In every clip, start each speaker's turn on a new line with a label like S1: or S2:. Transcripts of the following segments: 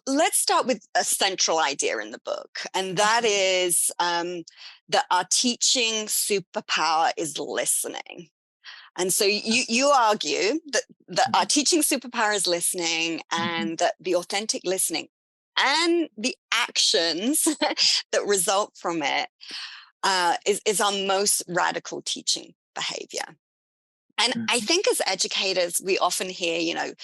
S1: let's start with a central idea in the book, and that is that our teaching superpower is listening. And so you argue that our teaching superpower is listening,
S2: Mhm.
S1: and that the authentic listening and the actions that result from it is our most radical teaching behavior. And I
S2: Mhm.
S1: think as educators, we often hear,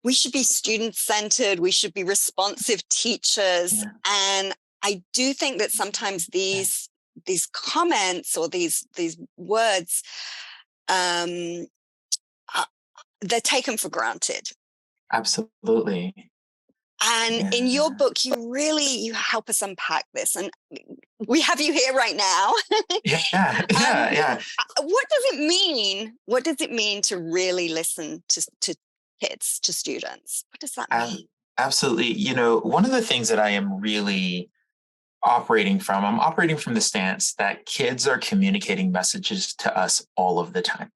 S1: we should be student centered, we should be responsive teachers.
S2: Yeah.
S1: And I do think that sometimes
S2: Yeah.
S1: these comments or these words, um, uh, they're taken for granted.
S2: Absolutely.
S1: And in your
S2: Yeah.
S1: book, you help us unpack this, and we have you here right now.
S2: Yeah. Yeah.
S1: um,
S2: Yeah.
S1: what does it mean? What does it mean to really listen to kids, to students? What does that
S2: Ab-
S1: mean?
S2: Absolutely. One of the things that I am really I'm operating from the stance that kids are communicating messages to us all of the time.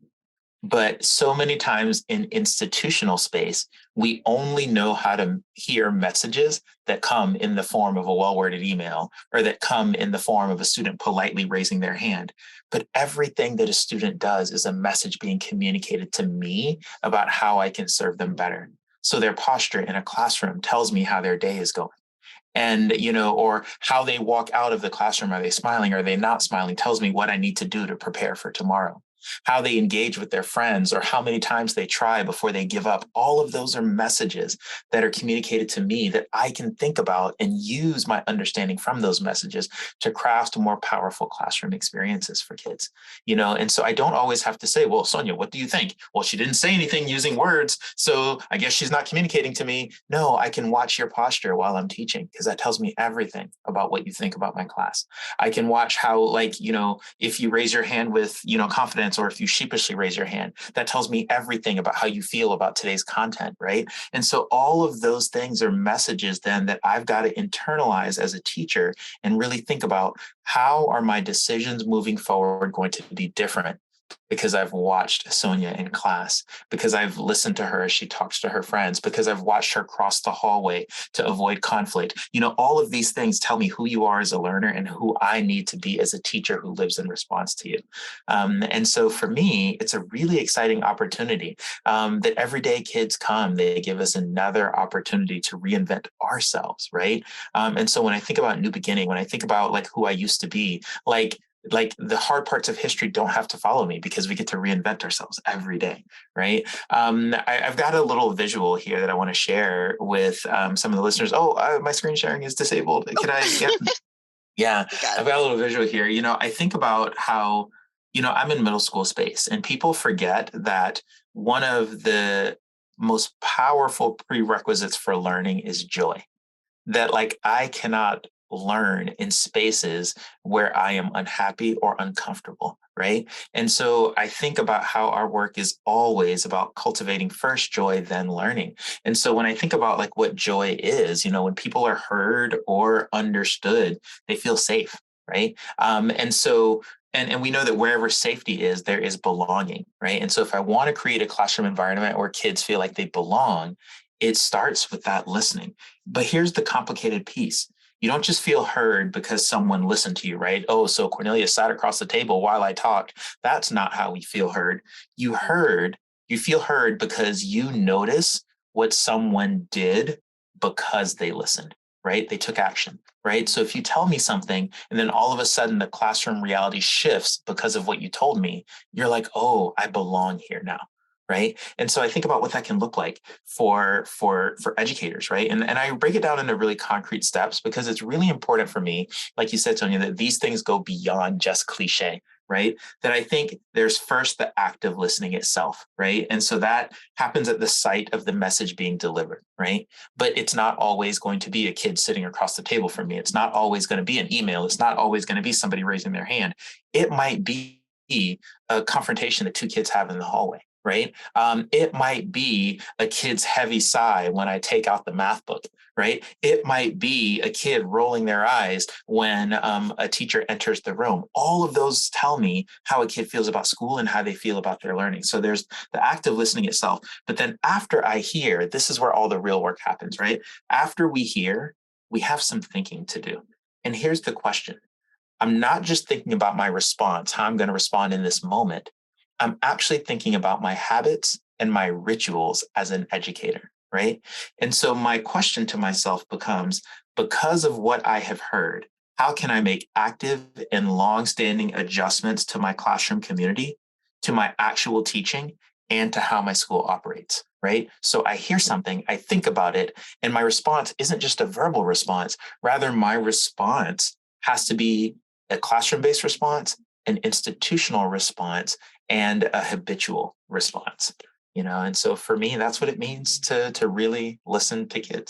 S2: But so many times in institutional space, we only know how to hear messages that come in the form of a well worded email or that come in the form of a student politely raising their hand. But everything that a student does is a message being communicated to me about how I can serve them better. So their posture in a classroom tells me how their day is going, and or how they walk out of the classroom. Are they smiling, are they not smiling, tells me what I need to do to prepare for tomorrow. How they engage with their friends or how many times they try before they give up, all of those are messages that are communicated to me that I can think about and use my understanding from those messages to craft more powerful classroom experiences for kids. And so I don't always have to say, well, Sonia, what do you think? Well, she didn't say anything using words, so I guess she's not communicating to me. No, I can watch your posture while I'm teaching because that tells me everything about what you think about my class. I can watch how, like, if you raise your hand with, confidence, or if you sheepishly raise your hand, that tells me everything about how you feel about today's content, right? And so all of those things are messages then that I've got to internalize as a teacher and really think about, how are my decisions moving forward going to be different because I've watched Sonia in class, because I've listened to her as she talks to her friends, because I've watched her cross the hallway to avoid conflict. All of these things tell me who you are as a learner and who I need to be as a teacher who lives in response to you. And so for me, it's a really exciting opportunity, that every day kids come, they give us another opportunity to reinvent ourselves, right? And so when I think about new beginning, when I think about like who I used to be, like the hard parts of history don't have to follow me because we get to reinvent ourselves every day, right? I've got a little visual here that I want to share with some of the listeners. Oh, my screen sharing is disabled. Can I? Yeah, yeah.
S1: You got
S2: I've
S1: it.
S2: got a little visual here. I think about how, I'm in middle school space, and people forget that one of the most powerful prerequisites for learning is joy. That, like, I cannot learn in spaces where I am unhappy or uncomfortable, right? And so I think about how our work is always about cultivating first joy, then learning. And so when I think about like what joy is, when people are heard or understood, they feel safe, right? And we know that wherever safety is, there is belonging, right? And so if I want to create a classroom environment where kids feel like they belong, it starts with that listening. But here's the complicated piece. You don't just feel heard because someone listened to you, right? Oh, so Cornelia sat across the table while I talked. That's not how we feel heard. You heard, you feel heard because you notice what someone did because they listened, right? They took action, right? So if you tell me something and then all of a sudden the classroom reality shifts because of what you told me, you're like, oh, I belong here now. Right. And so I think about what that can look like for educators, right? And I break it down into really concrete steps because it's really important for me, like you said, Sonia, that these things go beyond just cliche, right? That I think there's first the act of listening itself, right? And so that happens at the site of the message being delivered, right? But it's not always going to be a kid sitting across the table from me. It's not always going to be an email. It's not always going to be somebody raising their hand. It might be a confrontation that two kids have in the hallway, right? It might be a kid's heavy sigh when I take out the math book, right? It might be a kid rolling their eyes when a teacher enters the room. All of those tell me how a kid feels about school and how they feel about their learning. So there's the active listening itself. But then after I hear, this is where all the real work happens, right? After we hear, we have some thinking to do. And here's the question. I'm not just thinking about my response, how I'm going to respond in this moment. I'm actually thinking about my habits and my rituals as an educator, right? And so my question to myself becomes, because of what I have heard, how can I make active and long-standing adjustments to my classroom community, to my actual teaching, and to how my school operates, right? So I hear something, I think about it, and my response isn't just a verbal response. Rather, my response has to be a classroom-based response, an institutional response, and a habitual response. And so for me, that's what it means to really listen to kids.